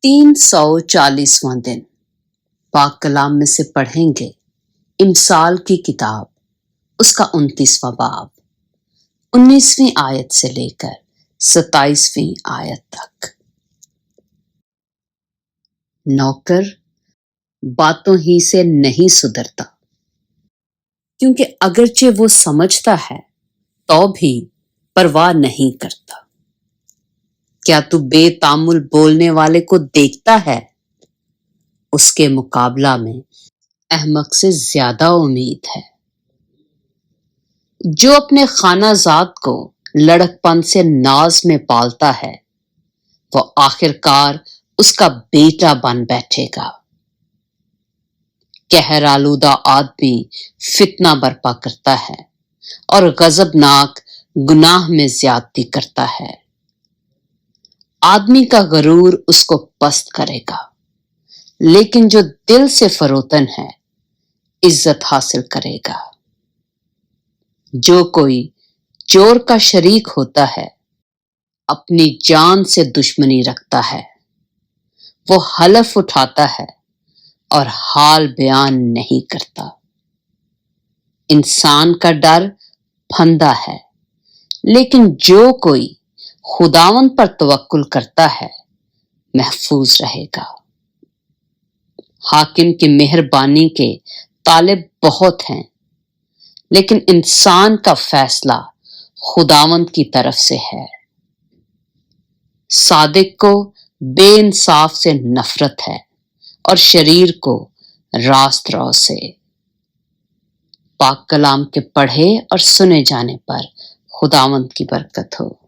340واں دن پاک کلام میں سے پڑھیں گے امثال کی کتاب، اس کا 29واں باب 19ویں آیت سے لے کر 27ویں آیت تک۔ نوکر باتوں ہی سے نہیں سدھرتا، کیونکہ اگرچہ وہ سمجھتا ہے تو بھی پرواہ نہیں کرتا۔ کیا تو بے تامل بولنے والے کو دیکھتا ہے؟ اس کے مقابلہ میں احمق سے زیادہ امید ہے۔ جو اپنے خانہ زاد کو لڑک پن سے ناز میں پالتا ہے، وہ آخرکار اس کا بیٹا بن بیٹھے گا۔ قہر آلودہ آدمی فتنہ برپا کرتا ہے اور غضبناک گناہ میں زیادتی کرتا ہے۔ آدمی کا غرور اس کو پست کرے گا، لیکن جو دل سے فروتن ہے عزت حاصل کرے گا۔ جو کوئی چور کا شریک ہوتا ہے اپنی جان سے دشمنی رکھتا ہے۔ وہ حلف اٹھاتا ہے اور حال بیان نہیں کرتا۔ انسان کا ڈر پھندا ہے، لیکن جو کوئی خداوند پر توکل کرتا ہے محفوظ رہے گا۔ حاکم کی مہربانی کے طالب بہت ہیں، لیکن انسان کا فیصلہ خداوند کی طرف سے ہے۔ صادق کو بے انصاف سے نفرت ہے اور شریر کو راست رو سے۔ پاک کلام کے پڑھے اور سنے جانے پر خداوند کی برکت ہو۔